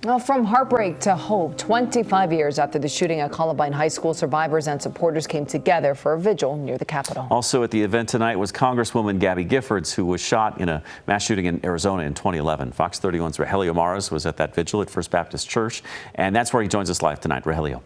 Well, from heartbreak to hope, 25 years after the shooting at Columbine High School, survivors and supporters came together for a vigil near the Capitol. Also at the event tonight was Congresswoman Gabby Giffords, who was shot in a mass shooting in Arizona in 2011. Fox 31's Rogelio Maras was at that vigil at First Baptist Church, and that's where he joins us live tonight. Rogelio.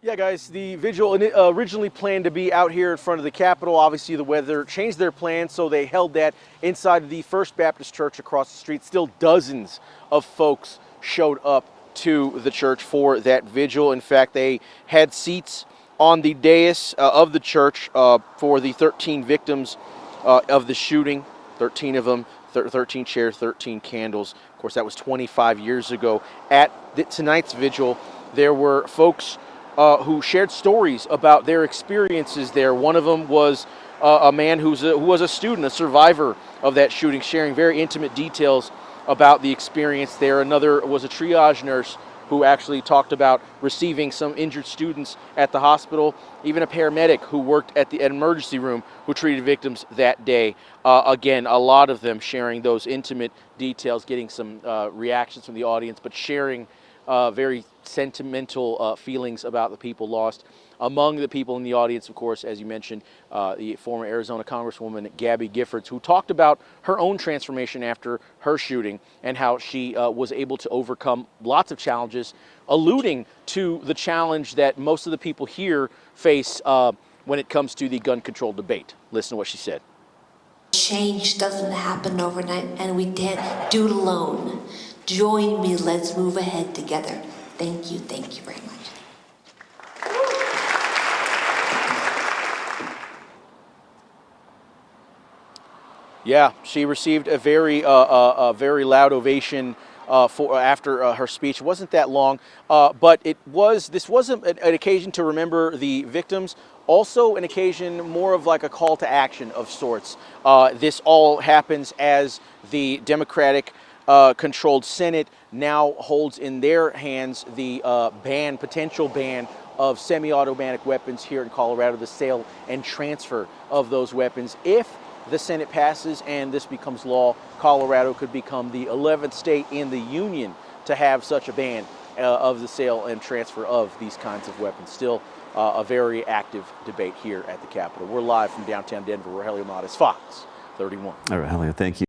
Yeah, guys, the vigil originally planned to be out here in front of the Capitol. Obviously, the weather changed their plans, so they held that inside of the First Baptist Church across the street. Still dozens of folks showed up to the church for that vigil. In fact, they had seats on the dais of the church for the 13 victims of the shooting. 13 of them, 13 chairs, 13 candles. Of course, that was 25 years ago. At tonight's vigil, there were folks who shared stories about their experiences there. One of them was a man who was a student, a survivor of that shooting, sharing very intimate details about the experience there. Another was a triage nurse who actually talked about receiving some injured students at the hospital. Even a paramedic who worked at the emergency room who treated victims that day. Again, a lot of them sharing those intimate details, getting some reactions from the audience, but sharing very sentimental feelings about the people lost. Among the people in the audience, of course, as you mentioned, the former Arizona Congresswoman Gabby Giffords, who talked about her own transformation after her shooting and how she was able to overcome lots of challenges, alluding to the challenge that most of the people here face when it comes to the gun control debate. Listen to what she said. Change doesn't happen overnight, and we can't do it alone. Join me, let's move ahead together. Thank you very much. Yeah, she received a very loud ovation after her speech. It wasn't that long, but this wasn't an occasion to remember the victims. Also an occasion more of like a call to action of sorts. This all happens as the Democratic controlled Senate now holds in their hands the potential ban of semi-automatic weapons here in Colorado, the sale and transfer of those weapons. If the Senate passes and this becomes law, Colorado could become the 11th state in the union to have such a ban of the sale and transfer of these kinds of weapons. Still a very active debate here at the Capitol. We're live from downtown Denver. Rogelio Maras, Fox 31. All right, Rogelio, thank you.